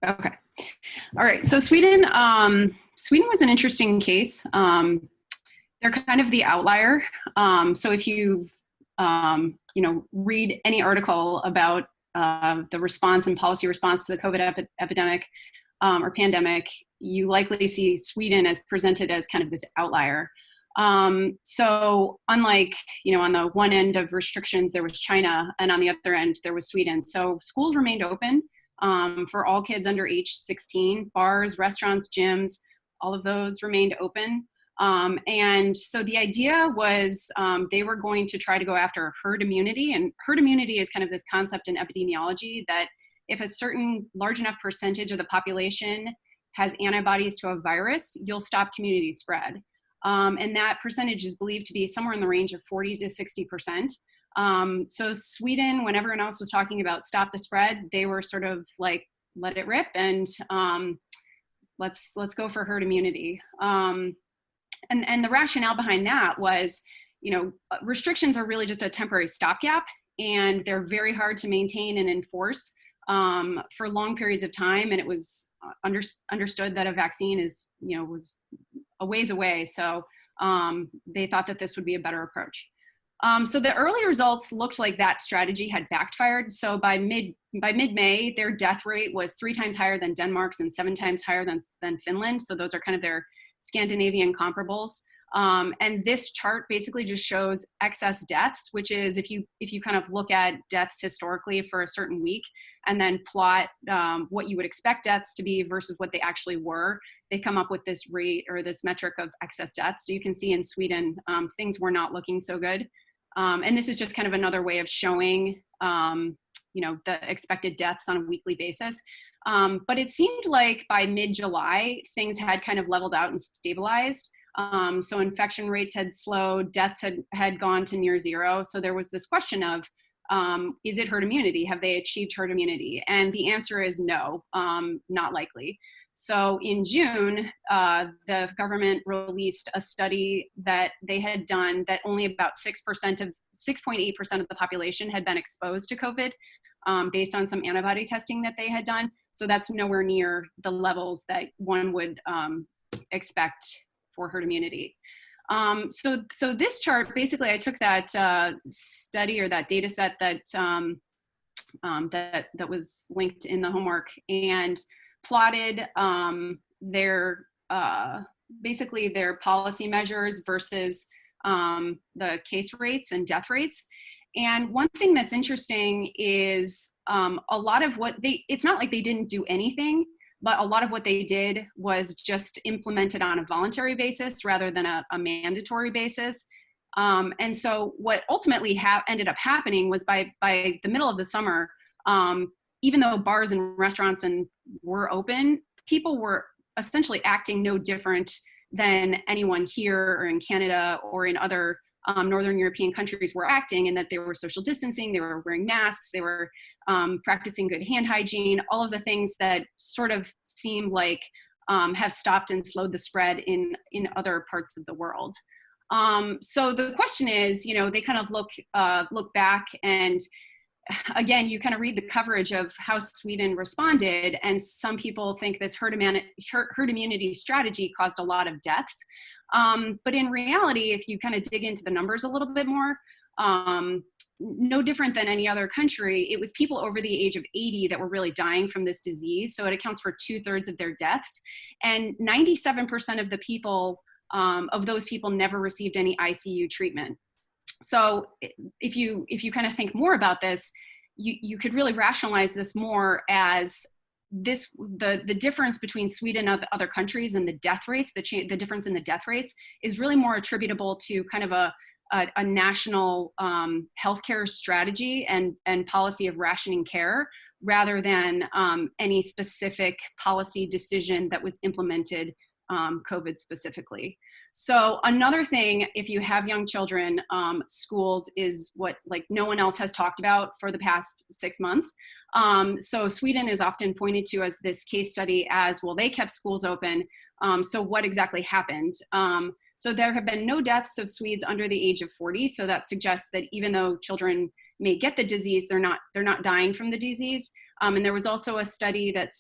Okay. All right. So Sweden, Sweden was an interesting case. They're kind of the outlier. So if you, read any article about the response and policy response to the COVID epidemic or pandemic, you likely see Sweden as presented as kind of this outlier. So unlike, on the one end of restrictions, there was China, and on the other end, there was Sweden. So schools remained open for all kids under age 16. Bars, restaurants, gyms, all of those remained open. And so the idea was they were going to try to go after herd immunity. And herd immunity is kind of this concept in epidemiology that if a certain large enough percentage of the population has antibodies to a virus, you'll stop community spread. And that percentage is believed to be somewhere in the range of 40 to 60%. So Sweden, when everyone else was talking about stop the spread, they were sort of like, let it rip, and let's go for herd immunity. And the rationale behind that was, restrictions are really just a temporary stopgap, and they're very hard to maintain and enforce for long periods of time. And it was understood that a vaccine was a ways away. So they thought that this would be a better approach. So the early results looked like that strategy had backfired. So by mid-May, their death rate was 3 times higher than Denmark's and 7 times higher than Finland. So those are kind of their Scandinavian comparables. And this chart basically just shows excess deaths, which is if you kind of look at deaths historically for a certain week and then plot what you would expect deaths to be versus what they actually were, they come up with this rate or this metric of excess deaths. So you can see in Sweden, things were not looking so good. And this is just kind of another way of showing, the expected deaths on a weekly basis. But it seemed like by mid-July, things had kind of leveled out and stabilized. So infection rates had slowed, deaths had gone to near zero. So there was this question of, is it herd immunity? Have they achieved herd immunity? And the answer is no, not likely. So in June, the government released a study that they had done that only about 6.8% of the population had been exposed to COVID based on some antibody testing that they had done. So that's nowhere near the levels that one would expect for herd immunity. So this chart, basically, I took that study or that data set that was linked in the homework and plotted basically their policy measures versus the case rates and death rates. And one thing that's interesting is a lot of what it's not like they didn't do anything, but a lot of what they did was just implemented on a voluntary basis rather than a mandatory basis. And so what ultimately ended up happening was by the middle of the summer, even though bars and restaurants were open, people were essentially acting no different than anyone here or in Canada or in other Northern European countries were acting, in that they were social distancing, they were wearing masks, they were practicing good hand hygiene, all of the things that sort of seem like have stopped and slowed the spread in other parts of the world. So the question is, they kind of look back, and again, you kind of read the coverage of how Sweden responded, and some people think this herd immunity strategy caused a lot of deaths. But in reality, if you kind of dig into the numbers a little bit more, no different than any other country, it was people over the age of 80 that were really dying from this disease. So it accounts for 2/3 of their deaths. And 97% of the people, of those people never received any ICU treatment. So if you kind of think more about this, you could really rationalize this more as the difference between Sweden and other countries and the death rates, the difference in the death rates is really more attributable to kind of a national healthcare strategy and policy of rationing care, rather than any specific policy decision that was implemented COVID specifically. So another thing, if you have young children, schools is what no one else has talked about for the past 6 months. So Sweden is often pointed to as this case study as, well, they kept schools open. So what exactly happened? So there have been no deaths of Swedes under the age of 40. So that suggests that even though children may get the disease, they're not dying from the disease. And there was also a study that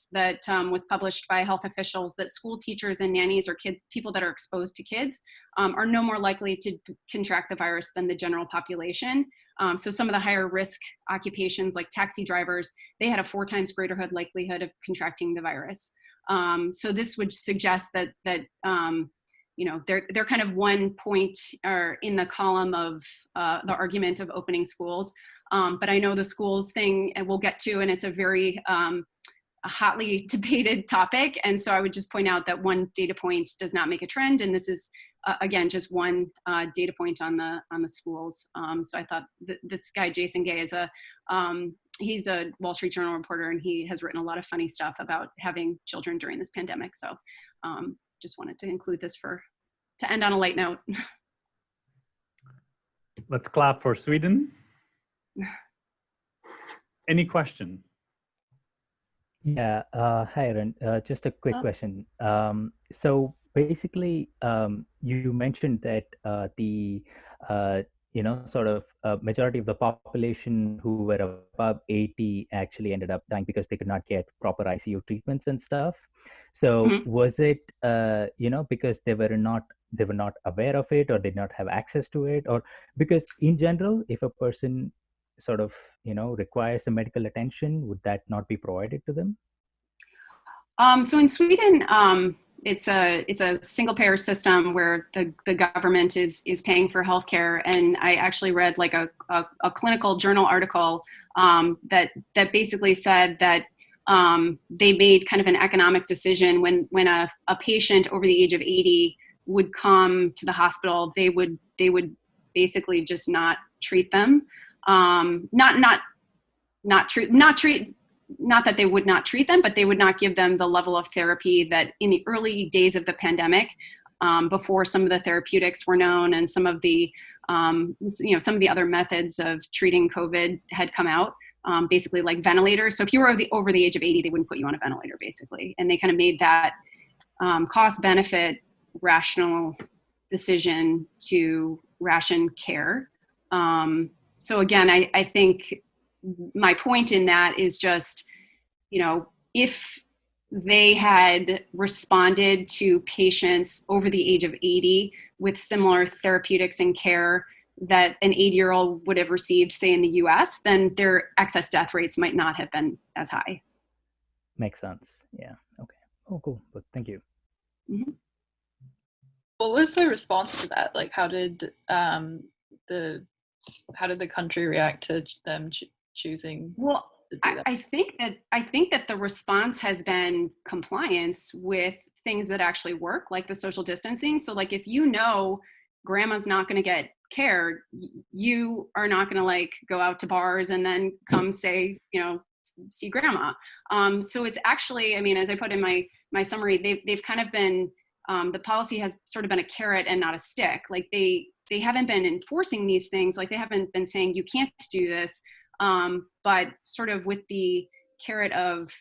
was published by health officials that school teachers and nannies or people that are exposed to kids are no more likely to contract the virus than the general population. So some of the higher risk occupations like taxi drivers, they had a 4 times greater likelihood of contracting the virus. So this would suggest that they're kind of one point or in the column of the argument of opening schools. But I know the schools thing, and we'll get to, and it's a very a hotly debated topic. And so I would just point out that one data point does not make a trend. And this is, again, just one data point on the schools. So I thought this guy, Jason Gay, he's a Wall Street Journal reporter, and he has written a lot of funny stuff about having children during this pandemic. So just wanted to include this to end on a light note. Let's clap for Sweden. Any question? Yeah, hi, Aaron. Just a quick question. So basically, you mentioned that the sort of majority of the population who were above 80 actually ended up dying because they could not get proper ICU treatments and stuff. So was it because they were not aware of it or did not have access to it, or because in general, if a person sort of requires some medical attention, would that not be provided to them? So in Sweden, it's a single payer system where the government is paying for healthcare. And I actually read like a clinical journal article that basically said that they made kind of an economic decision when a patient over the age of 80 would come to the hospital, they would basically just not treat them. Not that they would not treat them, but they would not give them the level of therapy that in the early days of the pandemic, before some of the therapeutics were known and some of the other methods of treating COVID had come out, basically like ventilators. So if you were over the age of 80, they wouldn't put you on a ventilator, basically. And they kind of made that cost benefit rational decision to ration care. So again, I think my point in that is just, if they had responded to patients over the age of 80 with similar therapeutics and care that an 80-year-old would have received, say in the US, then their excess death rates might not have been as high. Makes sense. Yeah. Okay. Oh, cool. But thank you. Mm-hmm. What was the response to that? Like, how did the country react to them choosing? Well, I think that the response has been compliance with things that actually work, like the social distancing. So like, if grandma's not going to get care, you are not going to like go out to bars and then come say, see grandma. So it's actually, I mean, as I put in my summary, they've kind of been, the policy has sort of been a carrot and not a stick. Like they haven't been enforcing these things. Like they haven't been saying you can't do this, but sort of with the carrot of,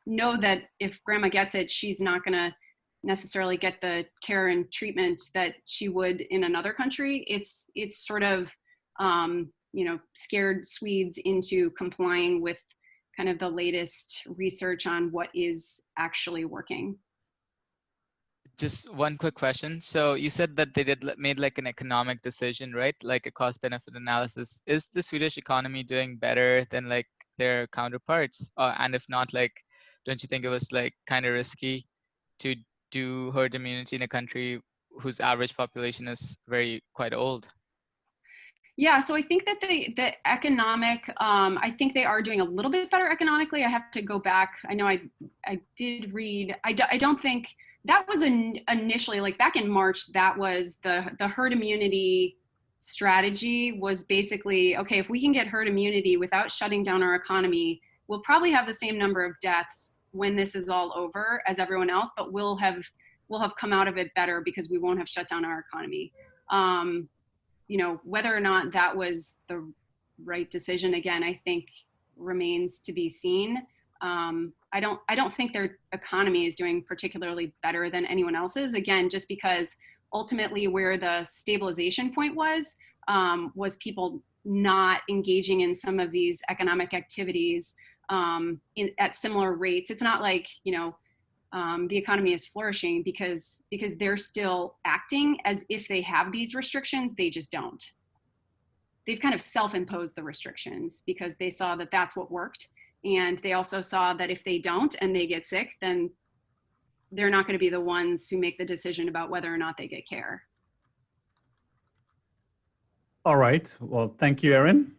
know that if grandma gets it, she's not going to necessarily get the care and treatment that she would in another country. It's sort of, scared Swedes into complying with kind of the latest research on what is actually working. Just one quick question. So you said that they made like an economic decision, right? Like a cost benefit analysis. Is the Swedish economy doing better than like their counterparts? And if not, like, don't you think it was like kind of risky to do herd immunity in a country whose average population is quite old? Yeah, so I think that the economic, I think they are doing a little bit better economically. I have to go back. I know I did read, I don't think, that was initially, like back in March, that was the herd immunity strategy was basically, okay, if we can get herd immunity without shutting down our economy, we'll probably have the same number of deaths when this is all over as everyone else, but we'll have come out of it better because we won't have shut down our economy. Whether or not that was the right decision, again, I think remains to be seen. I don't think their economy is doing particularly better than anyone else's. Again, just because ultimately where the stabilization point was people not engaging in some of these economic activities at similar rates. It's not like, you know, the economy is flourishing because they're still acting as if they have these restrictions. They just don't. They've kind of self-imposed the restrictions because they saw that that's what worked. And they also saw that if they don't and they get sick, then they're not going to be the ones who make the decision about whether or not they get care. All right. Well, thank you, Erin.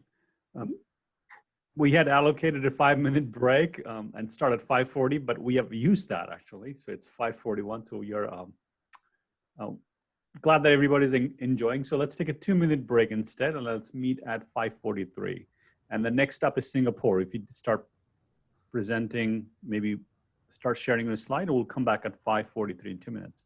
We had allocated a 5-minute break and start at 5:40, but we have used that actually. So it's 5:41. So you're glad that everybody's enjoying. So let's take a 2-minute break instead, and let's meet at 5:43. And the next up is Singapore. If you start presenting, maybe start sharing your slide, we'll come back at 5:43 in 2 minutes.